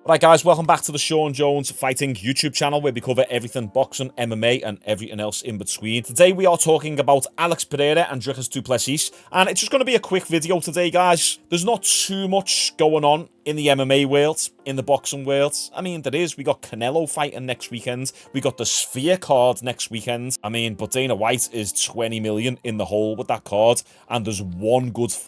Right, guys, welcome back to the Shaun Jones Fighting YouTube channel, where we cover everything boxing, MMA, and everything else in between. Today, we are talking about Alex Pereira and Dricus du Plessis, and it's just going to be a quick video today, guys. There's not too much going on in the MMA world, in the boxing world. I mean, there is. We got Canelo fighting next weekend. We got the Sphere card next weekend. I mean, but Dana White is 20 million in the hole with that card, and there's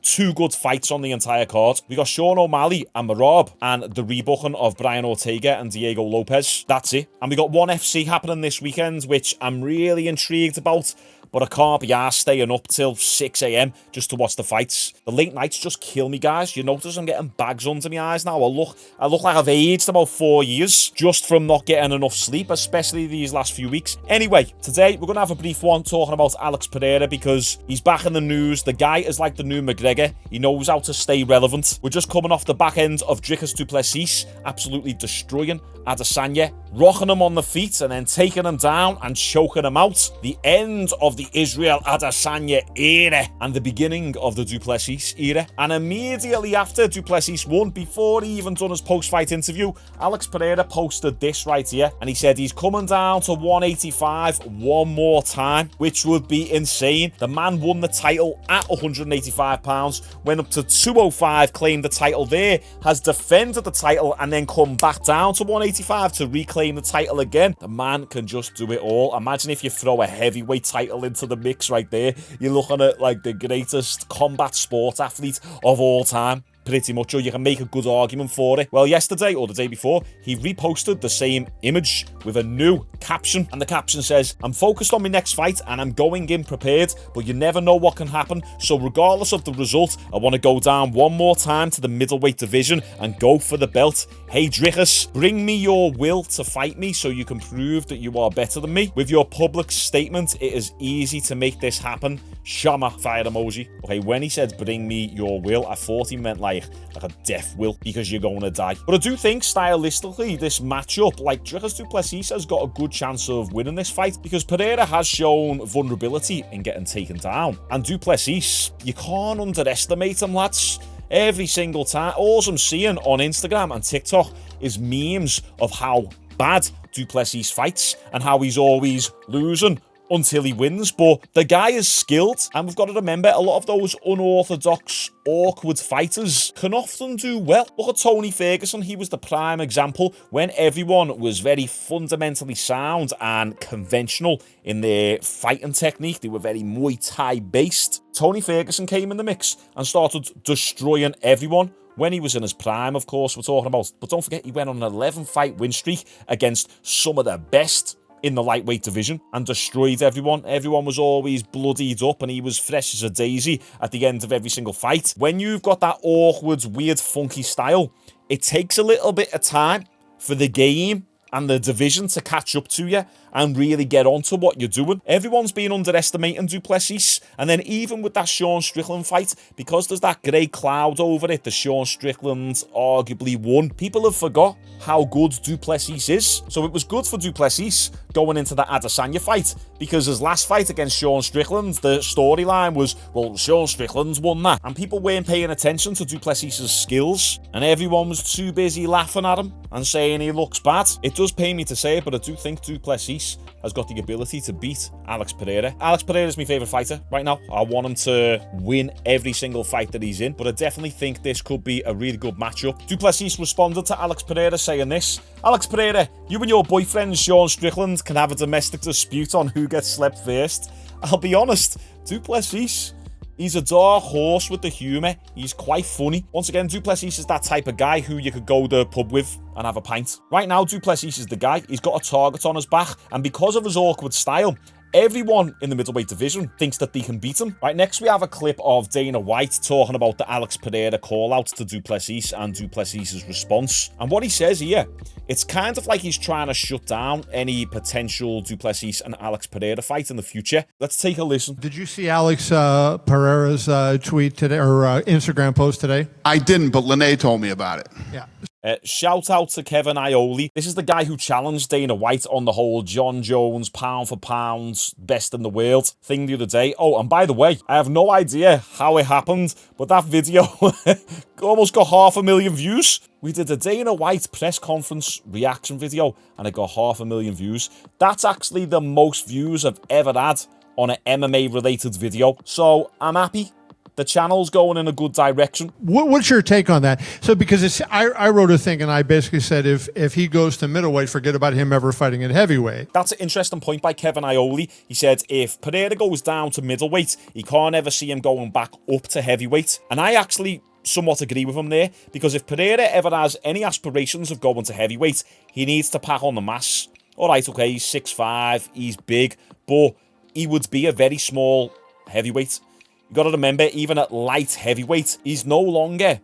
two good fights on the entire card. We got Sean O'Malley and Marab, and the rebooking of Brian Ortega and Diego Lopez. That's it. And we got ONE FC happening this weekend, which I'm really intrigued about, but I can't be arsed staying up till 6 AM just to watch the fights. The late nights just kill me, guys. You notice I'm getting bags under my eyes now. I look like I've aged about 4 years just from not getting enough sleep, especially these last few weeks. Anyway, today we're going to have a brief one talking about Alex Pereira because he's back in the news. The guy is like the new McGregor. He knows how to stay relevant. We're just coming off the back end of Dricus du Plessis absolutely destroying Adesanya, rocking him on the feet and then taking him down and choking him out. The end of the Israel Adesanya era and the beginning of the du Plessis era. And immediately after du Plessis won, before he even done his post-fight interview, Alex Pereira posted this right here, and he said he's coming down to 185 one more time, which would be insane. The man won the title at 185 pounds, went up to 205, claimed the title there, has defended the title and then come back down to 185 to reclaim the title again. The man can just do it all. Imagine if you throw a heavyweight title into the mix right there. You're looking at like the greatest combat sport athlete of all time. Pretty much, or you can make a good argument for it. Well, yesterday or the day before, he reposted the same image with a new caption, and the caption says, "I'm focused on my next fight and I'm going in prepared, but you never know what can happen, so regardless of the result, I want to go down one more time to the middleweight division and go for the belt. Hey Dricus, bring me your will to fight me so you can prove that you are better than me. With your public statement, it is easy to make this happen. Shama fire emoji." Okay, when he said bring me your will, I thought he meant like a death will, because you're going to die. But I do think stylistically this matchup, like Dricus du Plessis has got a good chance of winning this fight, because Pereira has shown vulnerability in getting taken down, and du Plessis, you can't underestimate him, lads. Every single time, all I'm seeing on Instagram and TikTok is memes of how bad du Plessis fights and how he's always losing until he wins. But the guy is skilled, and we've got to remember, a lot of those unorthodox, awkward fighters can often do well. Look at Tony Ferguson. He was the prime example when everyone was very fundamentally sound and conventional in their fighting technique. They were very Muay Thai based. Tony Ferguson came in the mix and started destroying everyone when he was in his prime, of course, we're talking about. But don't forget, he went on an 11-fight win streak against some of the best in the lightweight division and destroyed everyone. Everyone was always bloodied up, and he was fresh as a daisy at the end of every single fight. When you've got that awkward, weird, funky style, it takes a little bit of time for the game and the division to catch up to you and really get onto what you're doing. Everyone's been underestimating du Plessis, and then even with that Sean Strickland fight, because there's that grey cloud over it, the Sean Strickland arguably won, people have forgot how good du Plessis is. So it was good for du Plessis going into that Adesanya fight, because his last fight against Sean Strickland, the storyline was, well, Sean Strickland's won that, and people weren't paying attention to du Plessis' skills, and everyone was too busy laughing at him and saying he looks bad. It does pain me to say it, but I do think du Plessis has got the ability to beat Alex Pereira. Alex Pereira is my favourite fighter right now. I want him to win every single fight that he's in, but I definitely think this could be a really good matchup. Du Plessis responded to Alex Pereira saying this: "Alex Pereira, you and your boyfriend Sean Strickland can have a domestic dispute on who gets slept first. I'll be honest, du Plessis, he's a dark horse with the humour. He's quite funny." Once again, du Plessis is that type of guy who you could go to the pub with and have a pint. Right now, du Plessis is the guy. He's got a target on his back, and because of his awkward style, everyone in the middleweight division thinks that they can beat him. Right, next we have a clip of Dana White talking about the Alex Pereira call-out to du Plessis and du Plessis' response. And what he says here, it's kind of like he's trying to shut down any potential du Plessis and Alex Pereira fight in the future. Let's take a listen. Did you see Alex Pereira's tweet today, or Instagram post today? I didn't, but Lene told me about it. Yeah. Shout out to Kevin Ioli. This is the guy who challenged Dana White on the whole John Jones pound for pound best in the world thing the other day. Oh, and by the way, I have no idea how it happened, but that video almost got 500,000 views. We did a Dana White press conference reaction video and it got 500,000 views. That's actually the most views I've ever had on an MMA related video. So I'm happy. The channel's going in a good direction. What's your take on that? So because I wrote a thing and I basically said if he goes to middleweight, forget about him ever fighting at heavyweight. That's an interesting point by Kevin Ioli. He said if Pereira goes down to middleweight, he can't ever see him going back up to heavyweight. And I actually somewhat agree with him there, because if Pereira ever has any aspirations of going to heavyweight, he needs to pack on the mass. All right, okay, he's 6'5", he's big, but he would be a very small heavyweight. You got to remember, even at light heavyweight, he's no longer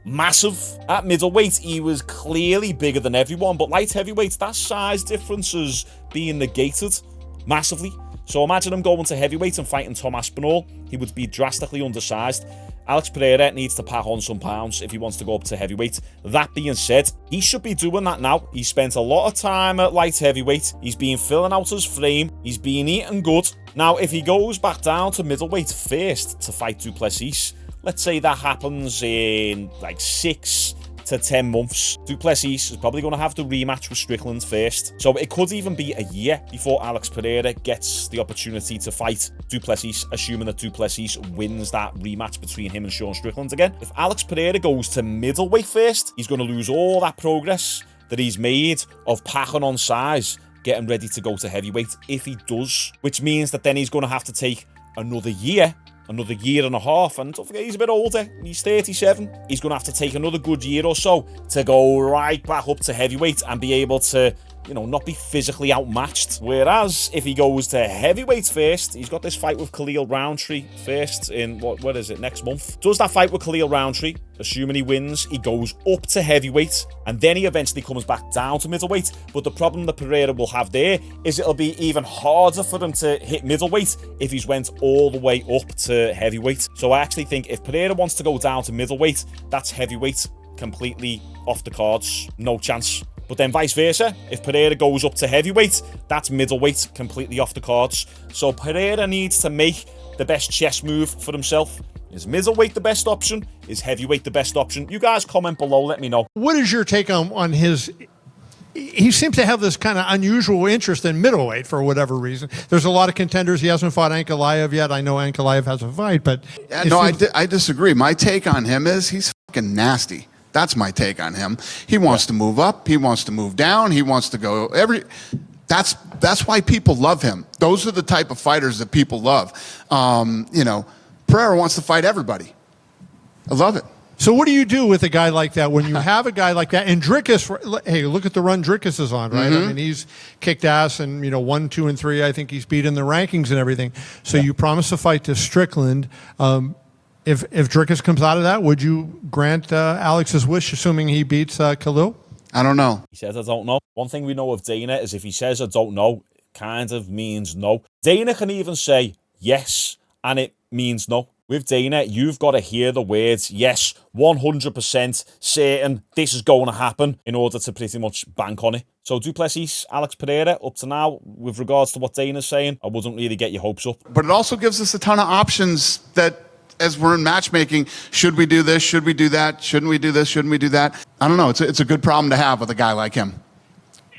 massive. At middleweight, he was clearly bigger than everyone, but light heavyweight, that size difference is being negated massively. So imagine him going to heavyweight and fighting Tom Aspinall. He would be drastically undersized. Alex Pereira needs to pack on some pounds if he wants to go up to heavyweight. That being said, he should be doing that now. He spent a lot of time at light heavyweight. He's been filling out his frame. He's been eating good. Now, if he goes back down to middleweight first to fight Du Plessis, let's say that happens in like 6 to 10 months. Du Plessis is probably going to have the rematch with Strickland first. So it could even be a year before Alex Pereira gets the opportunity to fight Du Plessis, assuming that Du Plessis wins that rematch between him and Sean Strickland again. If Alex Pereira goes to middleweight first, he's going to lose all that progress that he's made of packing on size, getting ready to go to heavyweight, if he does. Which means that then he's going to have to take another year and a half, and don't forget he's a bit older, he's 37. He's going to have to take another good year or so to go right back up to heavyweight and be able to, you know, not be physically outmatched. Whereas if he goes to heavyweight first, he's got this fight with Khalil Roundtree first in, what is it, next month. Does that fight with Khalil Roundtree, assuming he wins, he goes up to heavyweight, and then he eventually comes back down to middleweight. But the problem that Pereira will have there is it'll be even harder for him to hit middleweight if he's went all the way up to heavyweight. So I actually think if Pereira wants to go down to middleweight, that's heavyweight completely off the cards, no chance. But then vice versa, if Pereira goes up to heavyweight, that's middleweight completely off the cards. So Pereira needs to make the best chess move for himself. Is middleweight the best option? Is heavyweight the best option? You guys comment below, let me know. What is your take on his... He seems to have this kind of unusual interest in middleweight for whatever reason. There's a lot of contenders. He hasn't fought Ankalaev yet. I know Ankalaev has a fight, but... No, I disagree. My take on him is he's fucking nasty. That's my take on him. He wants to move up. He wants to move down. He wants to go That's why people love him. Those are the type of fighters that people love. You know, Pereira wants to fight everybody. I love it. So what do you do with a guy like that when you have a guy like that? And Dricus, hey, look at the run Dricus is on, right? I mean, he's kicked ass and, you know, 1, 2, and 3. I think he's beaten the rankings and everything. So you promise a fight to Strickland. If Dricus comes out of that, would you grant Alex's wish, assuming he beats Khalil? I don't know. He says, I don't know. One thing we know of Dana is if he says, I don't know, it kind of means no. Dana can even say yes, and it means no. With Dana, you've got to hear the words, yes, 100% certain this is going to happen in order to pretty much bank on it. So Du Plessis, Alex Pereira, up to now, with regards to what Dana's saying, I wouldn't really get your hopes up. But it also gives us a ton of options that, as we're in matchmaking, should we do this? Should we do that? Shouldn't we do this? Shouldn't we do that? I don't know. It's a good problem to have with a guy like him.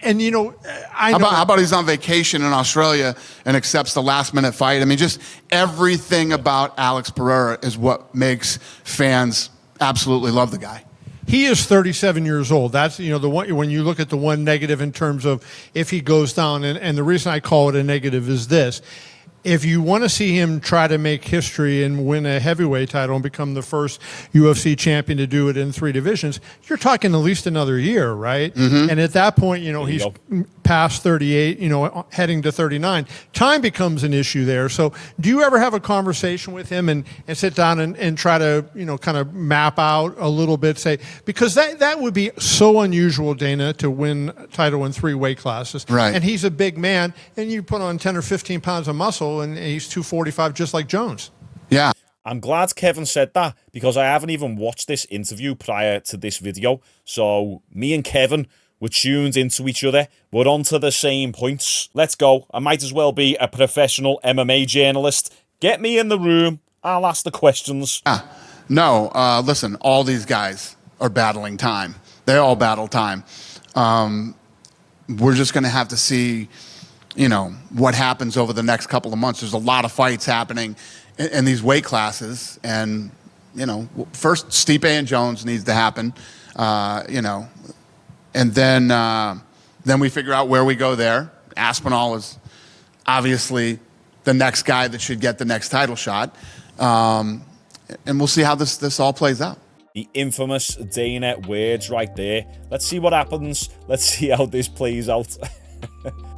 And, you know, How about he's on vacation in Australia and accepts the last-minute fight? I mean, just everything about Alex Pereira is what makes fans absolutely love the guy. He is 37 years old. That's, you know, the one, when you look at the one negative in terms of if he goes down, and the reason I call it a negative is this. If you want to see him try to make history and win a heavyweight title and become the first UFC champion to do it in 3 divisions, you're talking at least another year, right? And at that point, you know, he's past 38, you know, heading to 39. Time becomes an issue there. So do you ever have a conversation with him and sit down and try to, you know, kind of map out a little bit, say, because that would be so unusual, Dana, to win a title in 3 weight classes. Right. And he's a big man, and you put on 10 or 15 pounds of muscle, and he's 245 just like Jones. Yeah. I'm glad Kevin said that because I haven't even watched this interview prior to this video. So me and Kevin were tuned into each other. We're onto the same points. Let's go. I might as well be a professional MMA journalist. Get me in the room. I'll ask the questions. No, listen, all these guys are battling time. They all battle time. We're just going to have to see, you know, what happens over the next couple of months. There's a lot of fights happening in these weight classes. And, you know, first Stipe and Jones needs to happen, you know, and then we figure out where we go there. Aspinall is obviously the next guy that should get the next title shot. And we'll see how this all plays out. The infamous Dana words right there. Let's see what happens. Let's see how this plays out.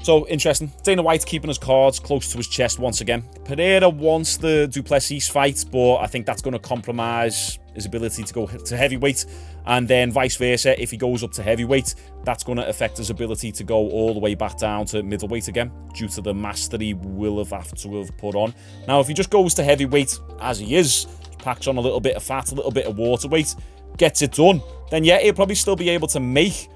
So, interesting. Dana White keeping his cards close to his chest once again. Pereira wants the Du Plessis fight, but I think that's going to compromise his ability to go to heavyweight. And then vice versa, if he goes up to heavyweight, that's going to affect his ability to go all the way back down to middleweight again, due to the mastery will have to have put on. Now, if he just goes to heavyweight as he is, packs on a little bit of fat, a little bit of water weight, gets it done, then yeah, he'll probably still be able to make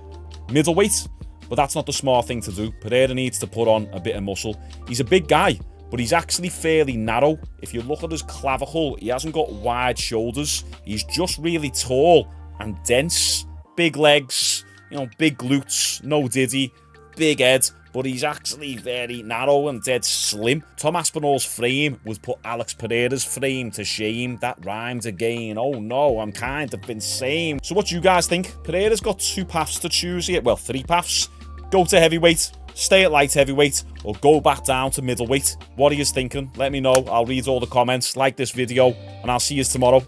middleweight. But that's not the smart thing to do. Pereira needs to put on a bit of muscle. He's a big guy, but he's actually fairly narrow. If you look at his clavicle, he hasn't got wide shoulders. He's just really tall and dense. Big legs, you know, big glutes, no diddy, big head, but he's actually very narrow and dead slim. Tom Aspinall's frame would put Alex Pereira's frame to shame. That rhymed again. Oh no, I'm kind of insane. So what do you guys think? Pereira's got two paths to choose here. Well, three paths. Go to heavyweight, stay at light heavyweight, or go back down to middleweight. What are you thinking? Let me know. I'll read all the comments, like this video, and I'll see you tomorrow.